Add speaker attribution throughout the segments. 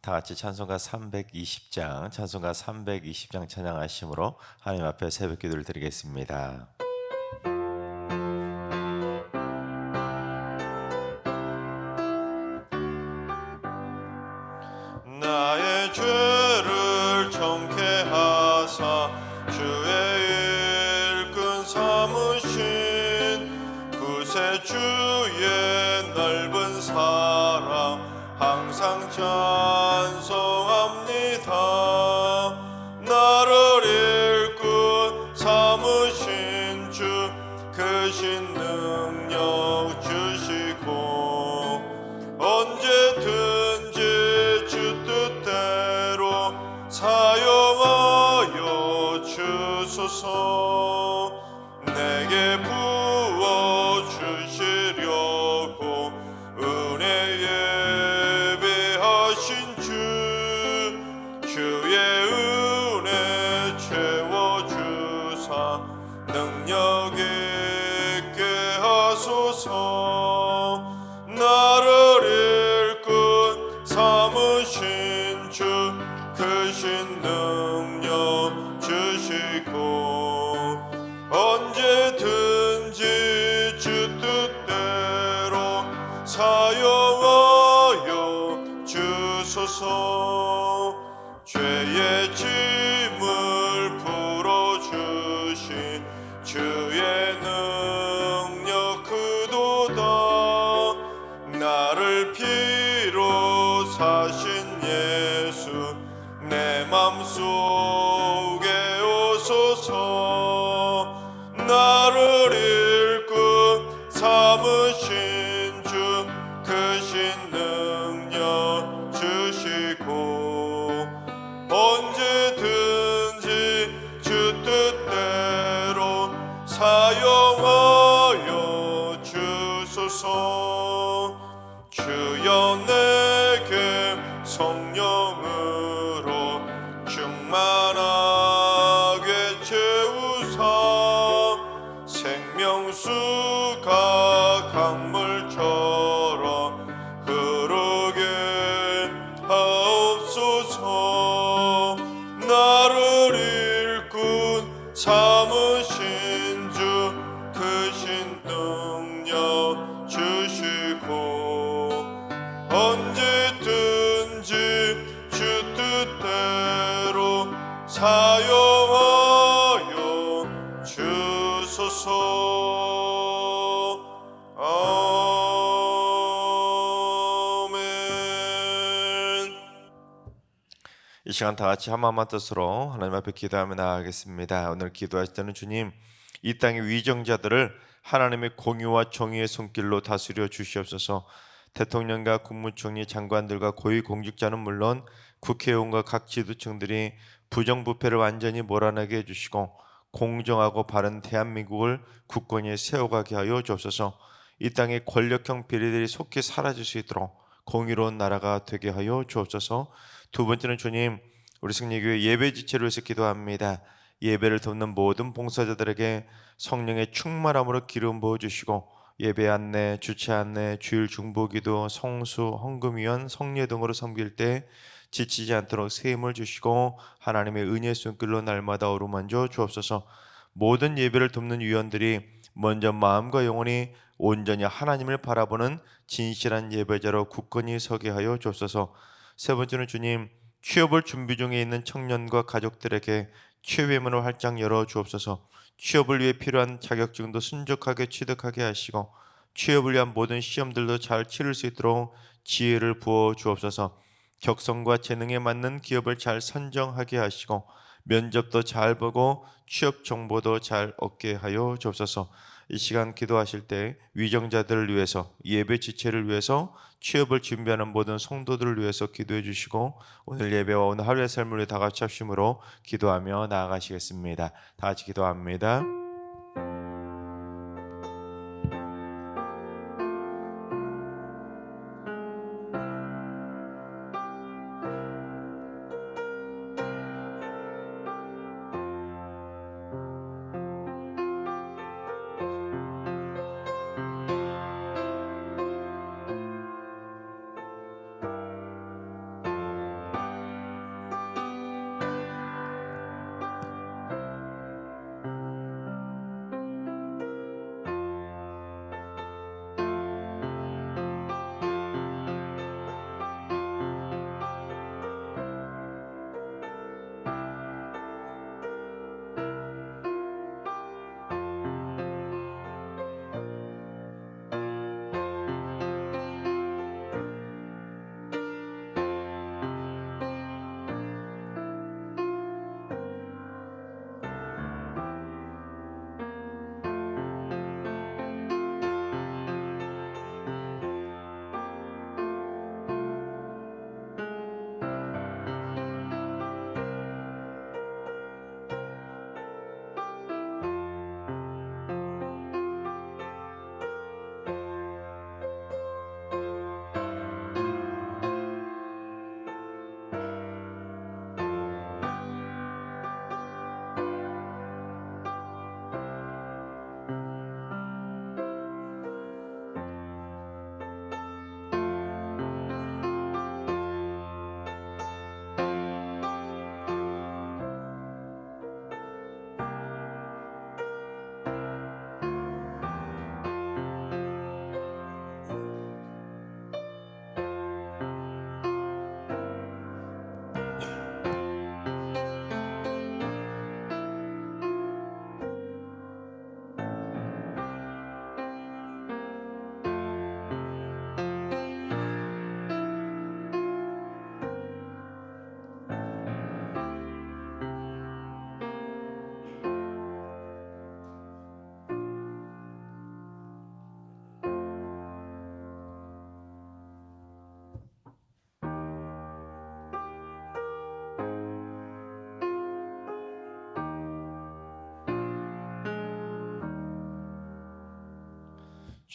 Speaker 1: 다 같이 찬송가 320장, 찬송가 320장 찬양하심으로 하나님 앞에 새벽 기도를 드리겠습니다. 나의 죄를 정케 하사 주의 일꾼 삼으신 구세주의 넓은 사랑 항상 찬송합니다. 나를 일꾼 삼으신 주 크신 능력 주시고 언제든지 주 뜻대로 사용하여 주소서. 내게 부어 주시려고 은혜 예배하신 주의 은혜 채워주사 능력 있게 하소서. 나를 일꾼 삼으신 주 크신 능력 주시고 언제든지 주 뜻대로 사용하여 주소서. 죄의 짐을 풀어주신 주의 능력 크도다. 나를 피로 사신 예수 내 맘속에 오소서. 나를 일꾼 삼으신 주 크신 능력 주시고 언제든지 주 뜻대로 사용하여 주소서. 주여 내게 성령으로 충만하게 채우사 생명수가 강물처럼 흐르게 하옵소서. 나를 일꾼 삼으신 주 크신 능력 주시고 언제든지 주 뜻대로 사용하여 주소서. 아멘. 이 시간 다 같이 한마음만 뜻으로 하나님 앞에 기도하며 나아가겠습니다. 오늘 기도하실 때는 주님, 이 땅의 위정자들을 하나님의 공의와 정의의 손길로 다스려 주시옵소서. 대통령과 국무총리, 장관들과 고위공직자는 물론 국회의원과 각 지도층들이 부정부패를 완전히 몰아내게 해주시고 공정하고 바른 대한민국을 굳건히 세워가게 하여 주옵소서. 이 땅의 권력형 비리들이 속히 사라질 수 있도록 공의로운 나라가 되게 하여 주옵소서. 두 번째는 주님, 우리 승리교회 예배 지체를 위해서 기도합니다. 예배를 돕는 모든 봉사자들에게 성령의 충만함으로 기름 부어주시고 예배 안내, 주체 안내, 주일 중보기도, 성수, 헌금위원, 성례 등으로 섬길 때 지치지 않도록 새 힘을 주시고 하나님의 은혜의 손길로 날마다 어루만져 주옵소서. 모든 예배를 돕는 위원들이 먼저 마음과 영혼이 온전히 하나님을 바라보는 진실한 예배자로 굳건히 서게 하여 주옵소서. 세 번째는 주님, 취업을 준비 중에 있는 청년과 가족들에게 취업의 문을 활짝 열어 주옵소서. 취업을 위해 필요한 자격증도 순적하게 취득하게 하시고 취업을 위한 모든 시험들도 잘 치를 수 있도록 지혜를 부어 주옵소서. 격성과 재능에 맞는 기업을 잘 선정하게 하시고 면접도 잘 보고 취업 정보도 잘 얻게 하여 주옵소서. 이 시간 기도하실 때 위정자들을 위해서, 예배 지체를 위해서, 취업을 준비하는 모든 성도들을 위해서 기도해 주시고 오늘 예배와 오늘 하루의 삶을 위해 다 같이 합심으로 기도하며 나아가시겠습니다. 다 같이 기도합니다.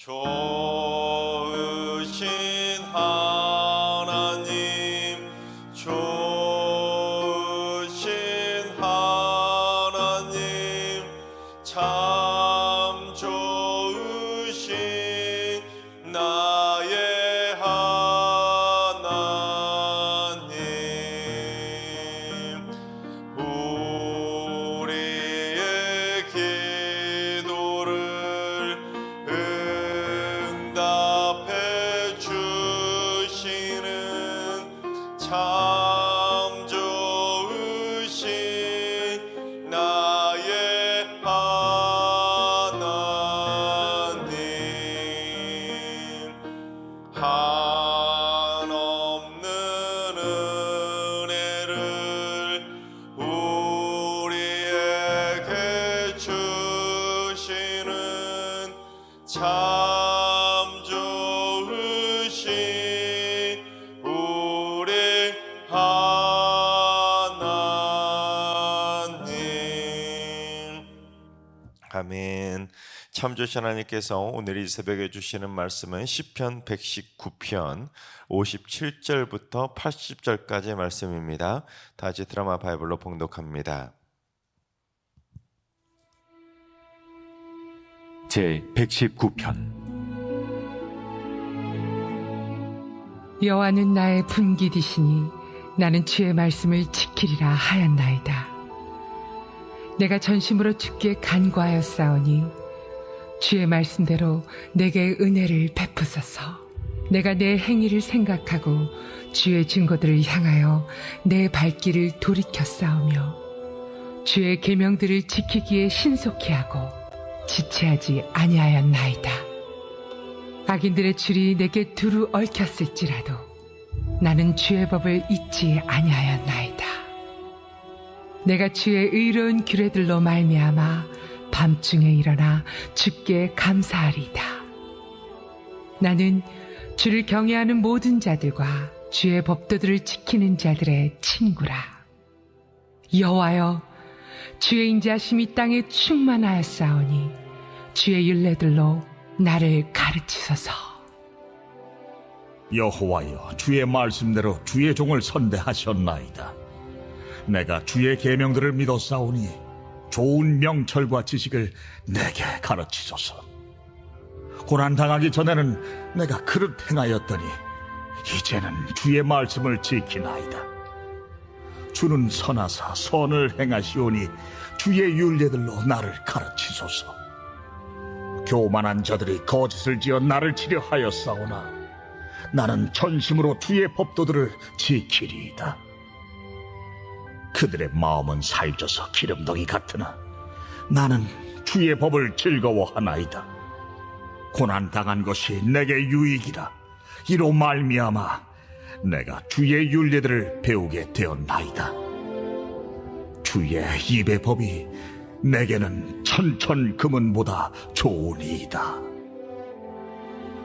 Speaker 1: 좋으신 하나님, 좋으신 하나님, 참 좋으신 나의 하나님, 우리의 기도를 응답해 주시는 참 좋으신 나의 하나님, 한없는 은혜를 우리에게 주시는 참 좋으신 우리 하나님. 아멘. 참 좋으신 하나님께서 오늘 이 새벽에 주시는 말씀은 시편 119편 57절부터 80절까지의 말씀입니다. 다 같이 드라마 바이블로 봉독합니다.
Speaker 2: 제 119편.
Speaker 3: 여호와는 나의 분깃이시니 나는 주의 말씀을 지키리라 하였나이다. 내가 전심으로 주께 간구하였사오니 주의 말씀대로 내게 은혜를 베푸소서. 내가 내 행위를 생각하고 주의 증거들을 향하여 내 발길을 돌이켰사오며 주의 계명들을 지키기에 신속히 하고 지체하지 아니하였나이다. 악인들의 줄이 내게 두루 얽혔을지라도 나는 주의 법을 잊지 아니하였나이다. 내가 주의 의로운 규례들로 말미암아 밤중에 일어나 주께 감사하리이다. 나는 주를 경외하는 모든 자들과 주의 법도들을 지키는 자들의 친구라. 여호와여, 주의 인자하심이 땅에 충만하였사오니 주의 율례들로 나를 가르치소서.
Speaker 4: 여호와여, 주의 말씀대로 주의 종을 선대하셨나이다. 내가 주의 계명들을 믿었사오니 좋은 명철과 지식을 내게 가르치소서. 고난당하기 전에는 내가 그릇 행하였더니 이제는 주의 말씀을 지키나이다. 주는 선하사 선을 행하시오니 주의 율례들로 나를 가르치소서. 교만한 자들이 거짓을 지어 나를 치려 하였사오나 나는 전심으로 주의 법도들을 지키리이다. 그들의 마음은 살쪄서 기름덩이 같으나 나는 주의 법을 즐거워하나이다. 고난당한 것이 내게 유익이라. 이로 말미암아 내가 주의 율례들을 배우게 되었나이다. 주의 입의 법이 내게는 천천 금은보다 좋으니이다.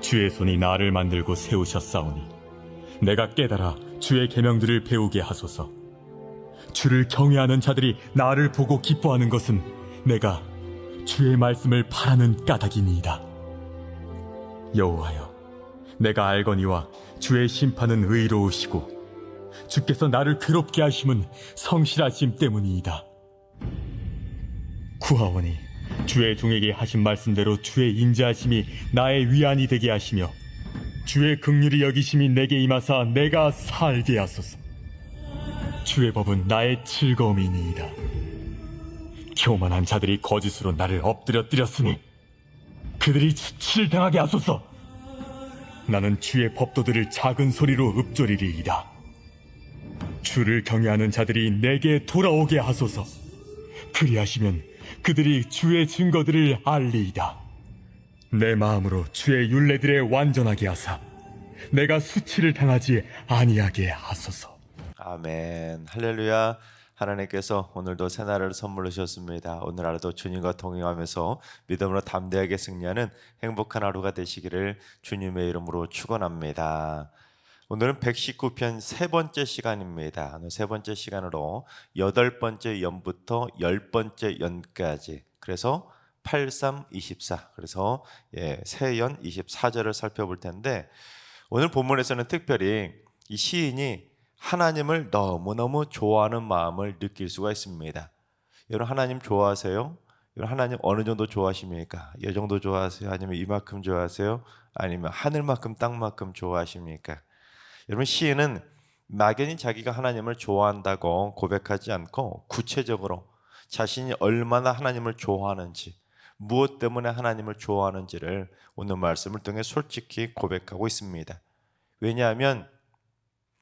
Speaker 2: 주의 손이 나를 만들고 세우셨사오니 내가 깨달아 주의 계명들을 배우게 하소서. 주를 경외하는 자들이 나를 보고 기뻐하는 것은 내가 주의 말씀을 바라는 까닭이니이다. 여호와여, 내가 알거니와 주의 심판은 의로우시고 주께서 나를 괴롭게 하심은 성실하심 때문이이다. 구하오니 주의 종에게 하신 말씀대로 주의 인자하심이 나의 위안이 되게 하시며 주의 긍휼히 여기심이 내게 임하사 내가 살게 하소서. 주의 법은 나의 즐거움이니이다. 교만한 자들이 거짓으로 나를 엎드려뜨렸으니 그들이 치를 당하게 하소서. 나는 주의 법도들을 작은 소리로 읊조리리이다. 주를 경외하는 자들이 내게 돌아오게 하소서. 그리하시면 그들이 주의 증거들을 알리이다. 내 마음으로 주의 율례들에 완전하게 하사 내가 수치를 당하지 아니하게 하소서.
Speaker 1: 아멘. 할렐루야. 하나님께서 오늘도 새날을 선물로 주셨습니다. 오늘 하루도 주님과 동행하면서 믿음으로 담대하게 승리하는 행복한 하루가 되시기를 주님의 이름으로 축원합니다. 오늘은 119편 세 번째 시간입니다. 세 번째 시간으로 8번째 연부터 10번째 연까지, 그래서 8324. 그래서 세연 24절을 살펴볼 텐데, 오늘 본문에서는 특별히 이 시인이 하나님을 너무너무 좋아하는 마음을 느낄 수가 있습니다. 여러분, 하나님 좋아하세요? 여러분, 하나님 어느 정도 좋아하십니까? 이 정도 좋아하세요? 아니면 이만큼 좋아하세요? 아니면 하늘만큼 땅만큼 좋아하십니까? 여러분, 시인은 막연히 자기가 하나님을 좋아한다고 고백하지 않고 구체적으로 자신이 얼마나 하나님을 좋아하는지, 무엇 때문에 하나님을 좋아하는지를 오늘 말씀을 통해 솔직히 고백하고 있습니다. 왜냐하면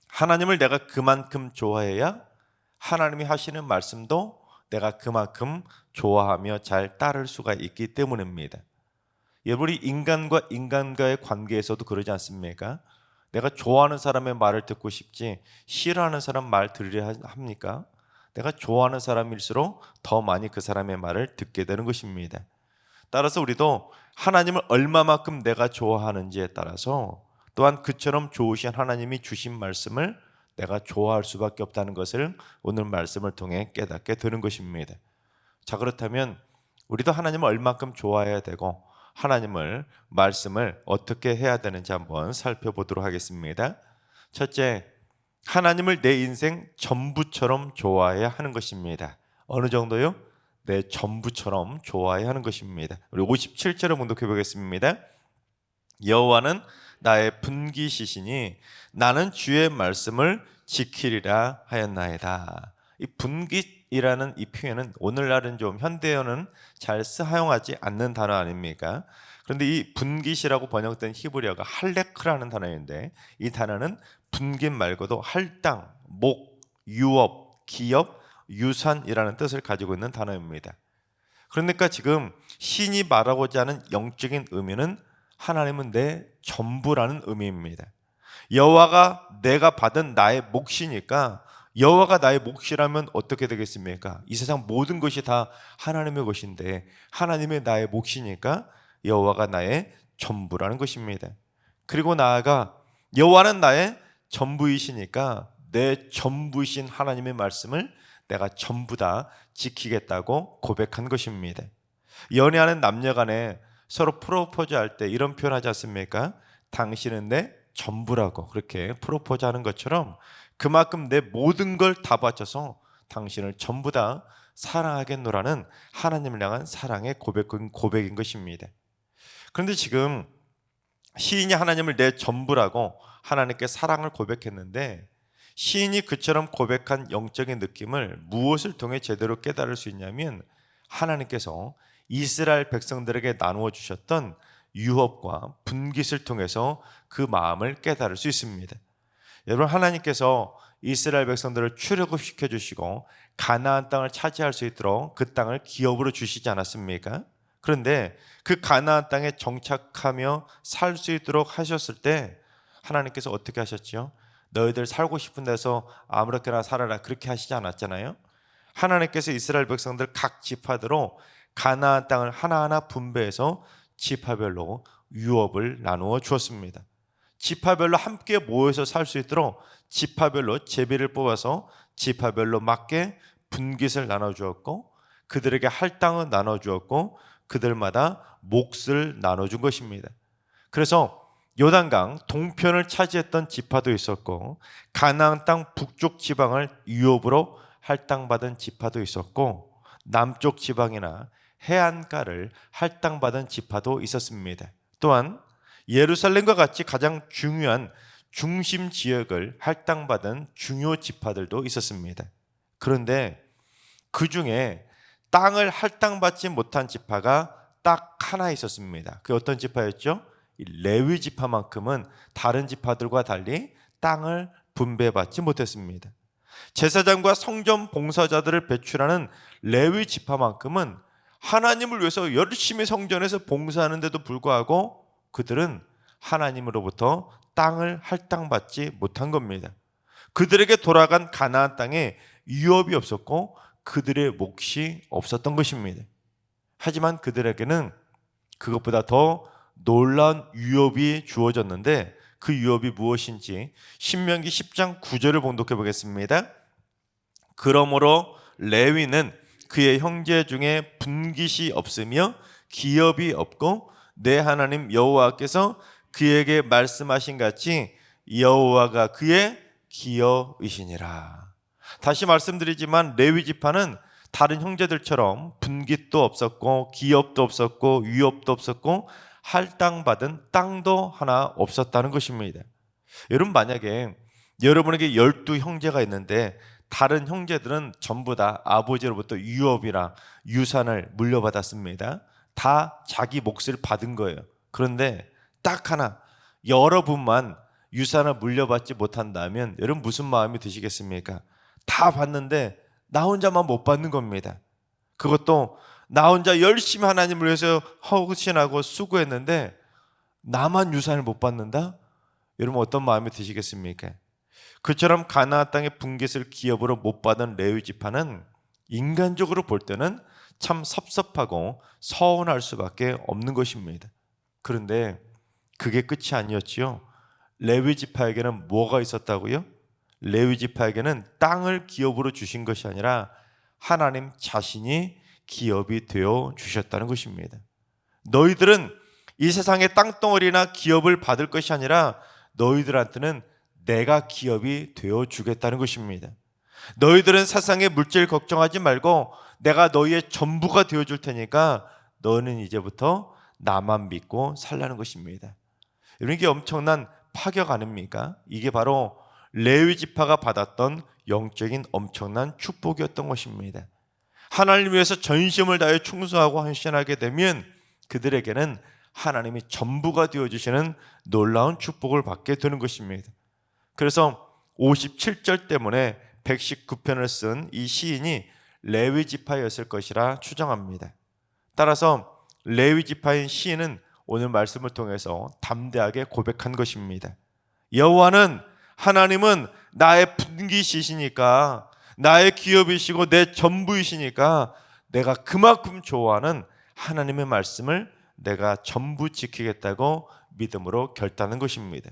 Speaker 1: 하나님을 내가 그만큼 좋아해야 하나님이 하시는 말씀도 내가 그만큼 좋아하며 잘 따를 수가 있기 때문입니다. 여러분이 인간과 인간과의 관계에서도 그러지 않습니까? 내가 좋아하는 사람의 말을 듣고 싶지 싫어하는 사람 말 들으려 합니까? 내가 좋아하는 사람일수록 더 많이 그 사람의 말을 듣게 되는 것입니다. 따라서 우리도 하나님을 얼마만큼 내가 좋아하는지에 따라서 또한 그처럼 좋으신 하나님이 주신 말씀을 내가 좋아할 수밖에 없다는 것을 오늘 말씀을 통해 깨닫게 되는 것입니다. 자, 그렇다면 우리도 하나님을 얼마만큼 좋아해야 되고 하나님을 말씀을 어떻게 해야 되는지 한번 살펴보도록 하겠습니다. 첫째, 하나님을 내 인생 전부처럼 좋아해야 하는 것입니다. 어느 정도요? 내 전부처럼 좋아해야 하는 것입니다. 우리 57절을 문독해 보겠습니다. 여호와는 나의 분깃이시니 나는 주의 말씀을 지키리라 하였나이다. 이 분깃이라는 이 표현은 오늘날은 좀 현대어는 잘 사용하지 않는 단어 아닙니까? 그런데 이 분깃이라고 번역된 히브리어가 할레크라는 단어인데, 이 단어는 분깃 말고도 할당, 목, 유업, 기업, 유산이라는 뜻을 가지고 있는 단어입니다. 그러니까 지금 신이 말하고자 하는 영적인 의미는 하나님은 내 전부라는 의미입니다. 여호와가 내가 받은 나의 몫이니까, 여호와가 나의 몫이라면 어떻게 되겠습니까? 이 세상 모든 것이 다 하나님의 것인데 하나님의 나의 몫이니까 여호와가 나의 전부라는 것입니다. 그리고 나아가 여호와는 나의 전부이시니까 내 전부이신 하나님의 말씀을 내가 전부 다 지키겠다고 고백한 것입니다. 연애하는 남녀 간에 서로 프로포즈 할 때 이런 표현하지 않습니까? 당신은 내 전부라고, 그렇게 프로포즈 하는 것처럼 그만큼 내 모든 걸 다 바쳐서 당신을 전부 다 사랑하겠노라는 하나님을 향한 사랑의 고백인 것입니다. 그런데 지금 시인이 하나님을 내 전부라고 하나님께 사랑을 고백했는데, 시인이 그처럼 고백한 영적인 느낌을 무엇을 통해 제대로 깨달을 수 있냐면, 하나님께서 이스라엘 백성들에게 나누어 주셨던 유업과 분깃을 통해서 그 마음을 깨달을 수 있습니다. 여러분, 하나님께서 이스라엘 백성들을 출애굽시켜 주시고 가나안 땅을 차지할 수 있도록 그 땅을 기업으로 주시지 않았습니까? 그런데 그 가나안 땅에 정착하며 살 수 있도록 하셨을 때 하나님께서 어떻게 하셨죠? 너희들 살고 싶은 데서 아무렇게나 살아라, 그렇게 하시지 않았잖아요. 하나님께서 이스라엘 백성들 각 지파대로 가나안 땅을 하나하나 분배해서 지파별로 유업을 나누어 주었습니다. 지파별로 함께 모여서 살 수 있도록 지파별로 제비를 뽑아서 지파별로 맞게 분깃을 나눠주었고, 그들에게 할당을 나눠주었고, 그들마다 몫을 나눠준 것입니다. 그래서 요단강 동편을 차지했던 지파도 있었고, 가나안 땅 북쪽 지방을 유업으로 할당받은 지파도 있었고, 남쪽 지방이나 해안가를 할당받은 지파도 있었습니다. 또한 예루살렘과 같이 가장 중요한 중심 지역을 할당받은 중요 지파들도 있었습니다. 그런데 그 중에 땅을 할당받지 못한 지파가 딱 하나 있었습니다. 그 어떤 지파였죠? 레위 지파만큼은 다른 지파들과 달리 땅을 분배받지 못했습니다. 제사장과 성전 봉사자들을 배출하는 레위 지파만큼은 하나님을 위해서 열심히 성전에서 봉사하는데도 불구하고 그들은 하나님으로부터 땅을 할당받지 못한 겁니다. 그들에게 돌아간 가나안 땅에 유업이 없었고 그들의 몫이 없었던 것입니다. 하지만 그들에게는 그것보다 더 놀라운 유업이 주어졌는데, 그 유업이 무엇인지 신명기 10장 9절을 봉독해 보겠습니다. 그러므로 레위는 그의 형제 중에 분깃이 없으며 기업이 없고 내 하나님 여호와께서 그에게 말씀하신 같이 여호와가 그의 기업이시니라. 다시 말씀드리지만 레위 지파는 다른 형제들처럼 분깃도 없었고 기업도 없었고 위업도 없었고 할당받은 땅도 하나 없었다는 것입니다. 여러분, 만약에 여러분에게 12형제가 있는데 다른 형제들은 전부 다 아버지로부터 유업이나 유산을 물려받았습니다. 다 자기 몫을 받은 거예요. 그런데 딱 하나, 여러분만 유산을 물려받지 못한다면 여러분 무슨 마음이 드시겠습니까? 다 받는데 나 혼자만 못 받는 겁니다. 그것도 나 혼자 열심히 하나님을 위해서 헌신하고 수고했는데 나만 유산을 못 받는다? 여러분 어떤 마음이 드시겠습니까? 그처럼 가나안 땅의 분깃을 기업으로 못 받은 레위 지파는 인간적으로 볼 때는 참 섭섭하고 서운할 수밖에 없는 것입니다. 그런데 그게 끝이 아니었지요. 레위 지파에게는 뭐가 있었다고요? 레위 지파에게는 땅을 기업으로 주신 것이 아니라 하나님 자신이 기업이 되어 주셨다는 것입니다. 너희들은 이 세상의 땅덩어리나 기업을 받을 것이 아니라 너희들한테는 내가 기업이 되어 주겠다는 것입니다. 너희들은 세상의 물질 걱정하지 말고 내가 너희의 전부가 되어 줄 테니까 너는 이제부터 나만 믿고 살라는 것입니다. 이게 엄청난 파격 아닙니까? 이게 바로 레위 지파가 받았던 영적인 엄청난 축복이었던 것입니다. 하나님 위해서 전심을 다해 충성하고 헌신하게 되면 그들에게는 하나님이 전부가 되어주시는 놀라운 축복을 받게 되는 것입니다. 그래서 57절 때문에 119편을 쓴 이 시인이 레위 지파였을 것이라 추정합니다. 따라서 레위 지파인 시인은 오늘 말씀을 통해서 담대하게 고백한 것입니다. 여호와는, 하나님은 나의 분깃이시니까, 나의 기업이시고 내 전부이시니까 내가 그만큼 좋아하는 하나님의 말씀을 내가 전부 지키겠다고 믿음으로 결단한 것입니다.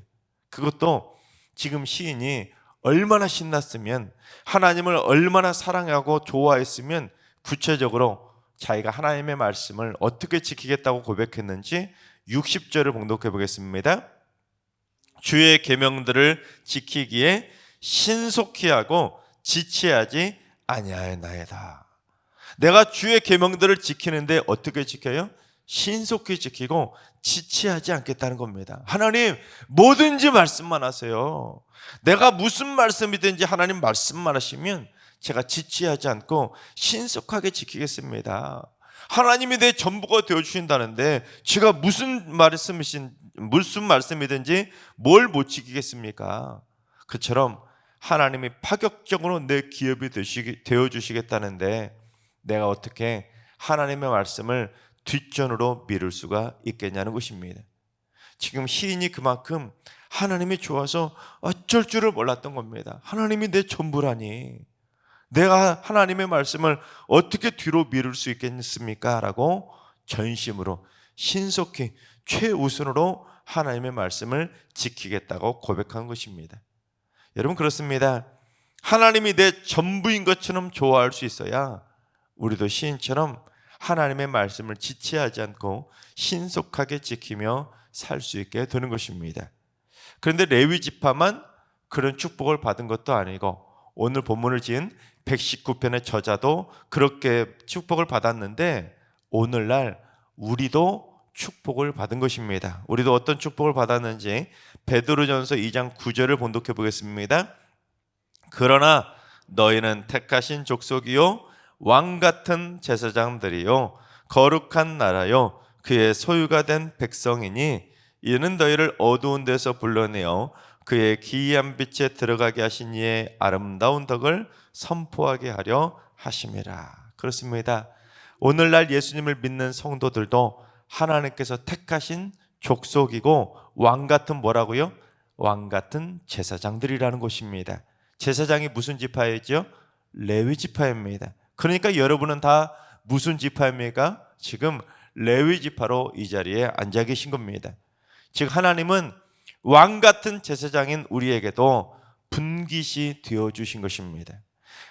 Speaker 1: 그것도 지금 시인이 얼마나 신났으면, 하나님을 얼마나 사랑하고 좋아했으면 구체적으로 자기가 하나님의 말씀을 어떻게 지키겠다고 고백했는지 60절을 봉독해 보겠습니다. 주의 계명들을 지키기에 신속히 하고 지체하지 아니하였나이다. 내가 주의 계명들을 지키는데 어떻게 지켜요? 신속히 지키고 지체하지 않겠다는 겁니다. 하나님, 뭐든지 말씀만 하세요. 내가 무슨 말씀이든지 하나님 말씀만 하시면 제가 지체하지 않고 신속하게 지키겠습니다. 하나님이 내 전부가 되어주신다는데 제가 무슨 말씀이든지 뭘 못 지키겠습니까? 그처럼 하나님이 파격적으로 내 기업이 되어주시겠다는데 내가 어떻게 하나님의 말씀을 뒷전으로 미룰 수가 있겠냐는 것입니다. 지금 시인이 그만큼 하나님이 좋아서 어쩔 줄을 몰랐던 겁니다. 하나님이 내 전부라니 내가 하나님의 말씀을 어떻게 뒤로 미룰 수 있겠습니까? 라고 전심으로 신속히 최우선으로 하나님의 말씀을 지키겠다고 고백한 것입니다. 여러분, 그렇습니다. 하나님이 내 전부인 것처럼 좋아할 수 있어야 우리도 시인처럼 하나님의 말씀을 지체하지 않고 신속하게 지키며 살 수 있게 되는 것입니다. 그런데 레위 지파만 그런 축복을 받은 것도 아니고 오늘 본문을 지은 119편의 저자도 그렇게 축복을 받았는데 오늘날 우리도 축복을 받은 것입니다. 우리도 어떤 축복을 받았는지 베드로전서 2장 9절을 본독해 보겠습니다. 그러나 너희는 택하신 족속이요 왕 같은 제사장들이요 거룩한 나라요 그의 소유가 된 백성이니 이는 너희를 어두운 데서 불러내어 그의 기이한 빛에 들어가게 하신 이의 아름다운 덕을 선포하게 하려 하심이라. 그렇습니다. 오늘날 예수님을 믿는 성도들도 하나님께서 택하신 족속이고 왕 같은 뭐라고요? 왕 같은 제사장들이라는 것입니다. 제사장이 무슨 지파이죠? 레위 지파입니다. 그러니까 여러분은 다 무슨 지파입니까? 지금 레위 지파로 이 자리에 앉아 계신 겁니다. 즉 하나님은 왕 같은 제사장인 우리에게도 분깃이 되어주신 것입니다.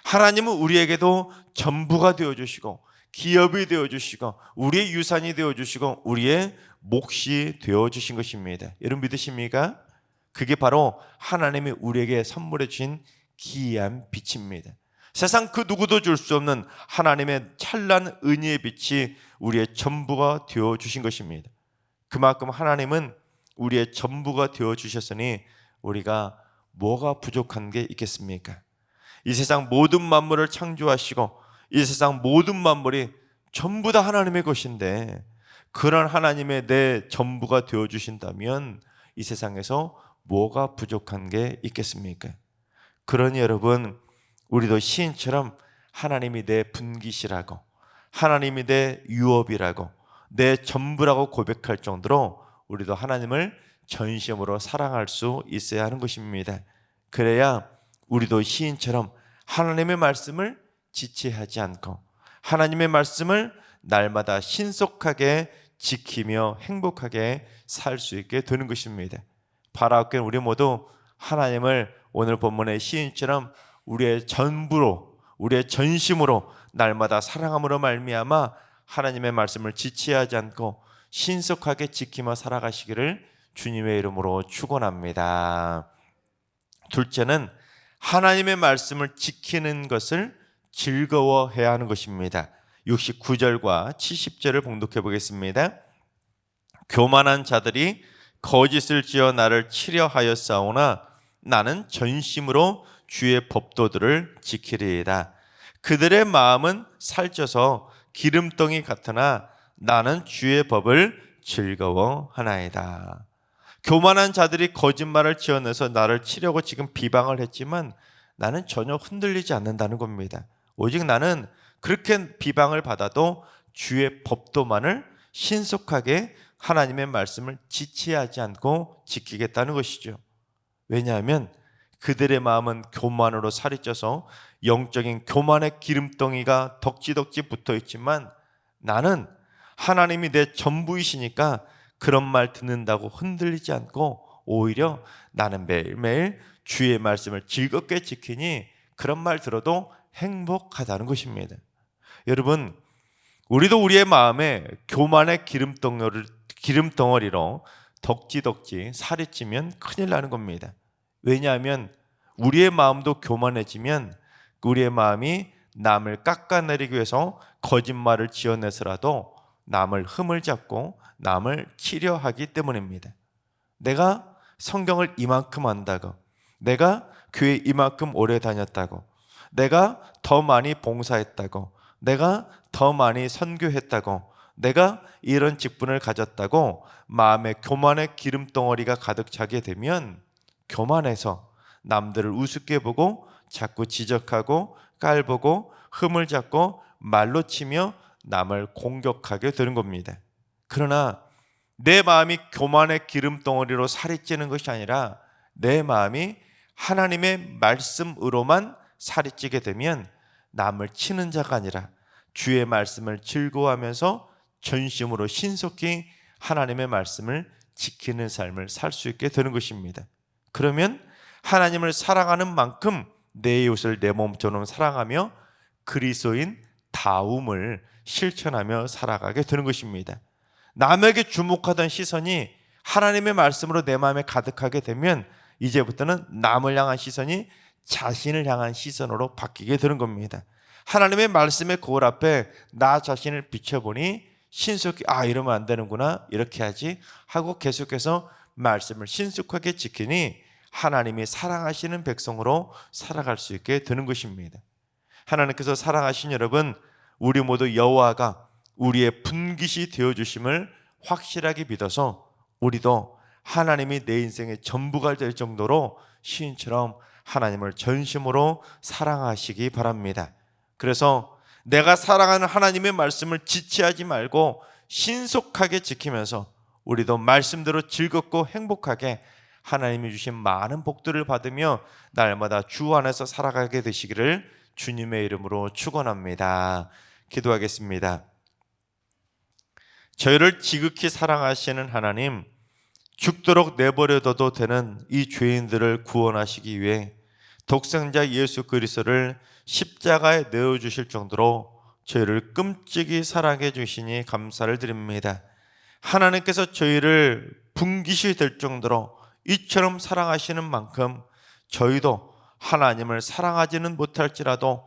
Speaker 1: 하나님은 우리에게도 전부가 되어주시고 기업이 되어주시고 우리의 유산이 되어주시고 우리의 몫이 되어주신 것입니다. 여러분 믿으십니까? 그게 바로 하나님이 우리에게 선물해 주신 기이한 빛입니다. 세상 그 누구도 줄 수 없는 하나님의 찬란 은혜의 빛이 우리의 전부가 되어주신 것입니다. 그만큼 하나님은 우리의 전부가 되어주셨으니 우리가 뭐가 부족한 게 있겠습니까? 이 세상 모든 만물을 창조하시고 이 세상 모든 만물이 전부 다 하나님의 것인데 그런 하나님의 내 전부가 되어주신다면 이 세상에서 뭐가 부족한 게 있겠습니까? 그러니 여러분 우리도 시인처럼 하나님이 내 분깃이라고 하나님이 내 유업이라고 내 전부라고 고백할 정도로 우리도 하나님을 전심으로 사랑할 수 있어야 하는 것입니다. 그래야 우리도 시인처럼 하나님의 말씀을 지체하지 않고 하나님의 말씀을 날마다 신속하게 지키며 행복하게 살 수 있게 되는 것입니다. 바라옵기는 우리 모두 하나님을 오늘 본문의 시인처럼 우리의 전부로 우리의 전심으로 날마다 사랑함으로 말미암아 하나님의 말씀을 지체하지 않고 신속하게 지키며 살아가시기를 주님의 이름으로 축원합니다. 둘째는 하나님의 말씀을 지키는 것을 즐거워해야 하는 것입니다. 69절과 70절을 봉독해 보겠습니다. 교만한 자들이 거짓을 지어 나를 치려 하였사오나 나는 전심으로 주의 법도들을 지키리이다. 그들의 마음은 살쪄서 기름덩이 같으나 나는 주의 법을 즐거워하나이다. 교만한 자들이 거짓말을 지어내서 나를 치려고 지금 비방을 했지만 나는 전혀 흔들리지 않는다는 겁니다. 오직 나는 그렇게 비방을 받아도 주의 법도만을 신속하게 하나님의 말씀을 지체하지 않고 지키겠다는 것이죠. 왜냐하면 그들의 마음은 교만으로 살이 쪄서 영적인 교만의 기름덩이가 덕지덕지 붙어 있지만 나는 하나님이 내 전부이시니까 그런 말 듣는다고 흔들리지 않고 오히려 나는 매일매일 주의 말씀을 즐겁게 지키니 그런 말 들어도 행복하다는 것입니다. 여러분, 우리도 우리의 마음에 교만의 기름덩어리로 덕지덕지 살이 찌면 큰일 나는 겁니다. 왜냐하면 우리의 마음도 교만해지면 우리의 마음이 남을 깎아내리기 위해서 거짓말을 지어내서라도 남을 흠을 잡고 남을 치려하기 때문입니다. 내가 성경을 이만큼 안다고, 내가 교회 이만큼 오래 다녔다고, 내가 더 많이 봉사했다고, 내가 더 많이 선교했다고, 내가 이런 직분을 가졌다고 마음에 교만의 기름덩어리가 가득 차게 되면 교만해서 남들을 우습게 보고 자꾸 지적하고 깔보고 흠을 잡고 말로 치며 남을 공격하게 되는 겁니다. 그러나 내 마음이 교만의 기름덩어리로 살이 찌는 것이 아니라 내 마음이 하나님의 말씀으로만 살이 찌게 되면 남을 치는 자가 아니라 주의 말씀을 즐거워하면서 전심으로 신속히 하나님의 말씀을 지키는 삶을 살 수 있게 되는 것입니다. 그러면 하나님을 사랑하는 만큼 내 이웃을 내 몸처럼 사랑하며 그리스도인 다움을 실천하며 살아가게 되는 것입니다. 남에게 주목하던 시선이 하나님의 말씀으로 내 마음에 가득하게 되면 이제부터는 남을 향한 시선이 자신을 향한 시선으로 바뀌게 되는 겁니다. 하나님의 말씀의 거울 앞에 나 자신을 비춰보니 신속히 이러면 안 되는구나, 이렇게 하지 하고 계속해서 말씀을 신속하게 지키니 하나님이 사랑하시는 백성으로 살아갈 수 있게 되는 것입니다. 하나님께서 사랑하신 여러분, 우리 모두 여호와가 우리의 분깃이 되어주심을 확실하게 믿어서 우리도 하나님이 내 인생의 전부가 될 정도로 시인처럼 하나님을 전심으로 사랑하시기 바랍니다. 그래서 내가 사랑하는 하나님의 말씀을 지체하지 말고 신속하게 지키면서 우리도 말씀대로 즐겁고 행복하게 하나님이 주신 많은 복들을 받으며 날마다 주 안에서 살아가게 되시기를 주님의 이름으로 축원합니다. 기도하겠습니다. 저희를 지극히 사랑하시는 하나님, 죽도록 내버려둬도 되는 이 죄인들을 구원하시기 위해 독생자 예수 그리스도를 십자가에 내어주실 정도로 저희를 끔찍이 사랑해 주시니 감사를 드립니다. 하나님께서 저희를 분깃이 될 정도로 이처럼 사랑하시는 만큼 저희도 하나님을 사랑하지는 못할지라도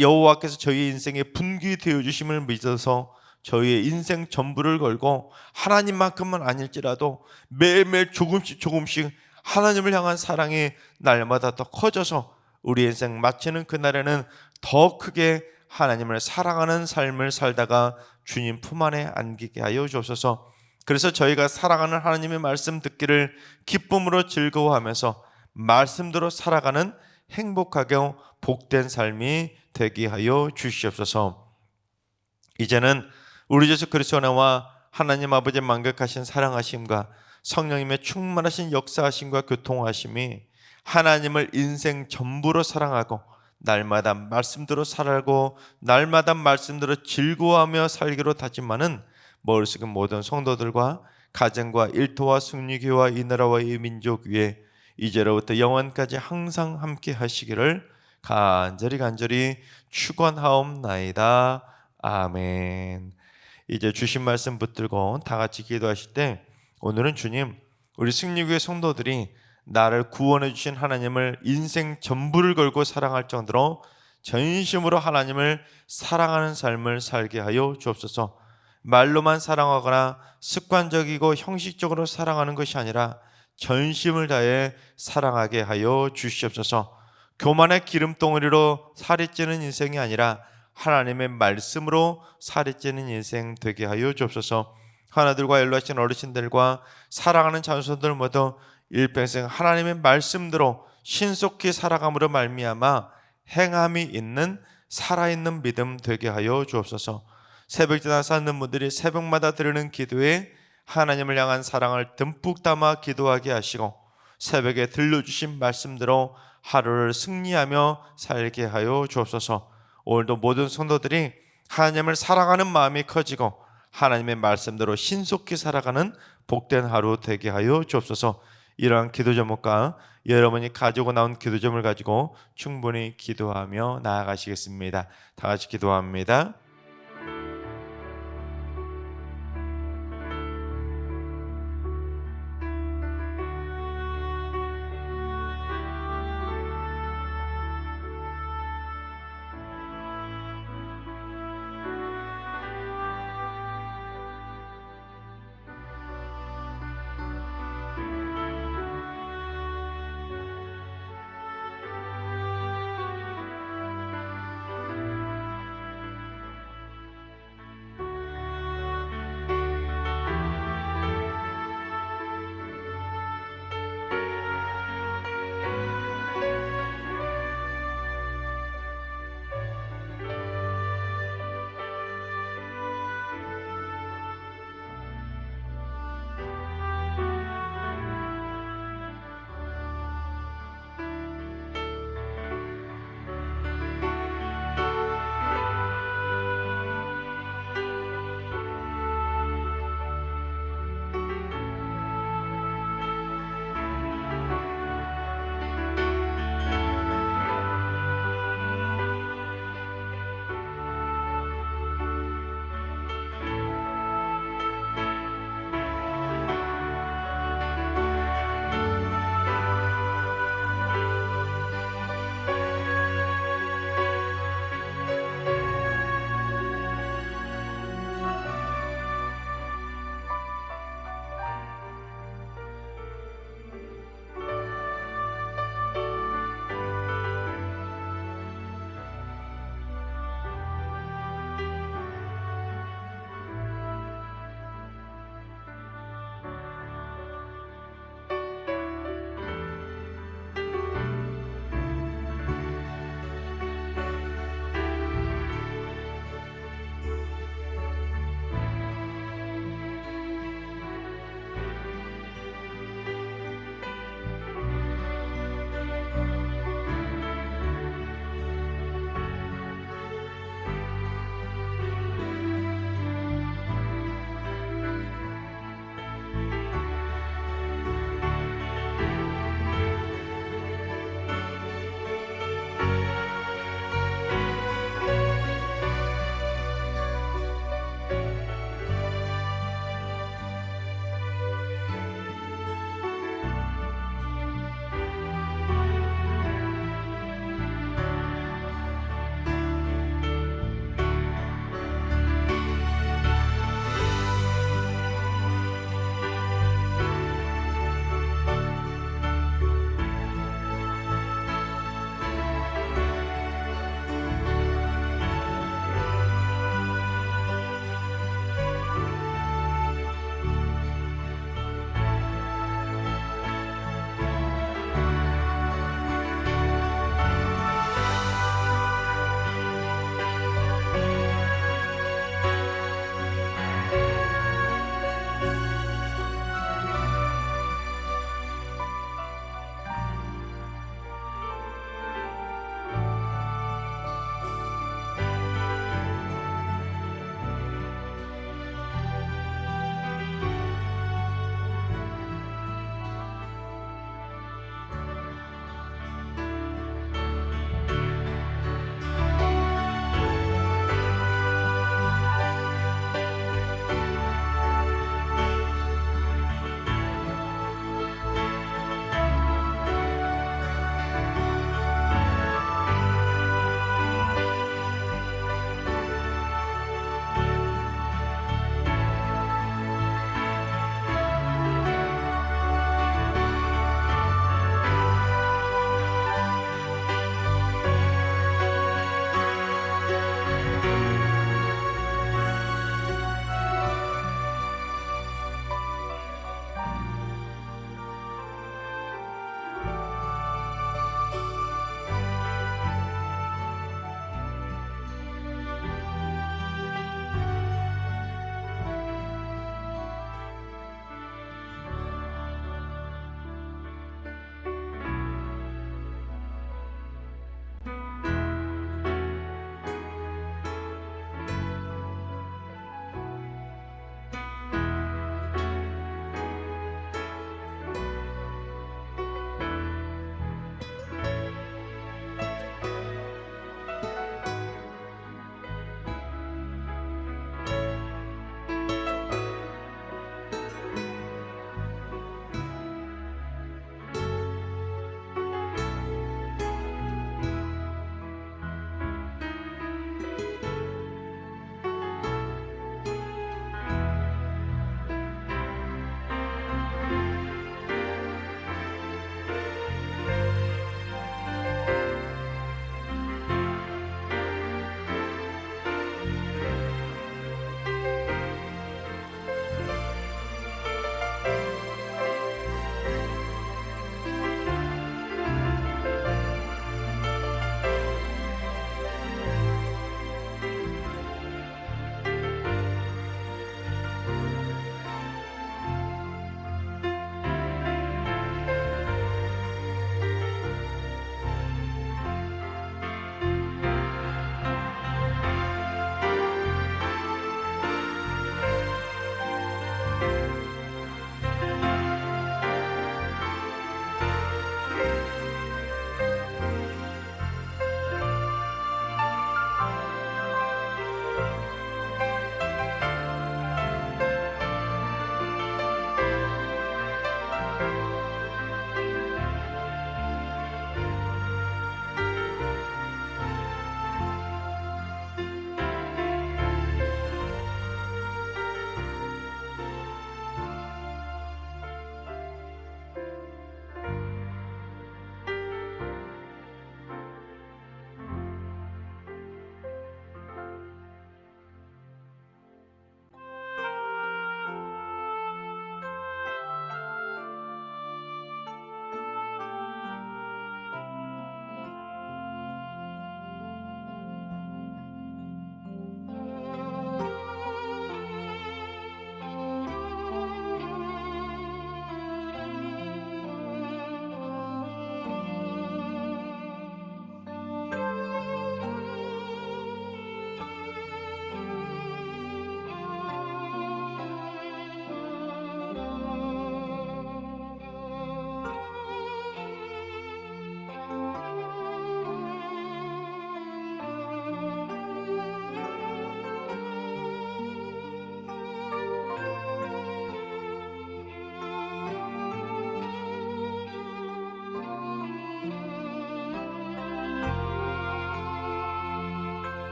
Speaker 1: 여호와께서 저희의 인생에 분깃이 되어 주심을 믿어서 저희의 인생 전부를 걸고 하나님만큼은 아닐지라도 매일매일 조금씩 하나님을 향한 사랑이 날마다 더 커져서 우리 인생 마치는 그날에는 더 크게 하나님을 사랑하는 삶을 살다가 주님 품 안에 안기게 하여 주옵소서. 그래서 저희가 사랑하는 하나님의 말씀 듣기를 기쁨으로 즐거워하면서 말씀대로 살아가는 행복하게 복된 삶이 되게 하여 주시옵소서. 이제는 우리 예수 그리스도 나와 하나님 아버지의 만극하신 사랑하심과 성령님의 충만하신 역사하심과 교통하심이 하나님을 인생 전부로 사랑하고 날마다 말씀대로 살아가고 날마다 말씀대로 즐거워하며 살기로 다짐하는 머릿속의 모든 성도들과 가정과 일터와 승리교와 이 나라와 이 민족 위에 이제로부터 영원까지 항상 함께 하시기를 간절히 축원하옵나이다. 아멘. 이제 주신 말씀 붙들고 다 같이 기도하실 때, 오늘은 주님, 우리 승리교회 성도들이 나를 구원해 주신 하나님을 인생 전부를 걸고 사랑할 정도로 전심으로 하나님을 사랑하는 삶을 살게 하여 주옵소서. 말로만 사랑하거나 습관적이고 형식적으로 사랑하는 것이 아니라 전심을 다해 사랑하게 하여 주시옵소서. 교만의 기름덩어리로 살이 찌는 인생이 아니라 하나님의 말씀으로 살이 찌는 인생 되게 하여 주옵소서. 하나들과 연로하신 어르신들과 사랑하는 자손들 모두 일평생 하나님의 말씀대로 신속히 살아감으로 말미암아 행함이 있는 살아있는 믿음 되게 하여 주옵소서. 새벽지나 사는 분들이 새벽마다 드리는 기도에 하나님을 향한 사랑을 듬뿍 담아 기도하게 하시고 새벽에 들려주신 말씀대로 하루를 승리하며 살게 하여 주옵소서. 오늘도 모든 성도들이 하나님을 사랑하는 마음이 커지고 하나님의 말씀대로 신속히 살아가는 복된 하루 되게 하여 주옵소서. 이러한 기도 제목과 여러분이 가지고 나온 기도 제목을 가지고 충분히 기도하며 나아가시겠습니다. 다 같이 기도합니다.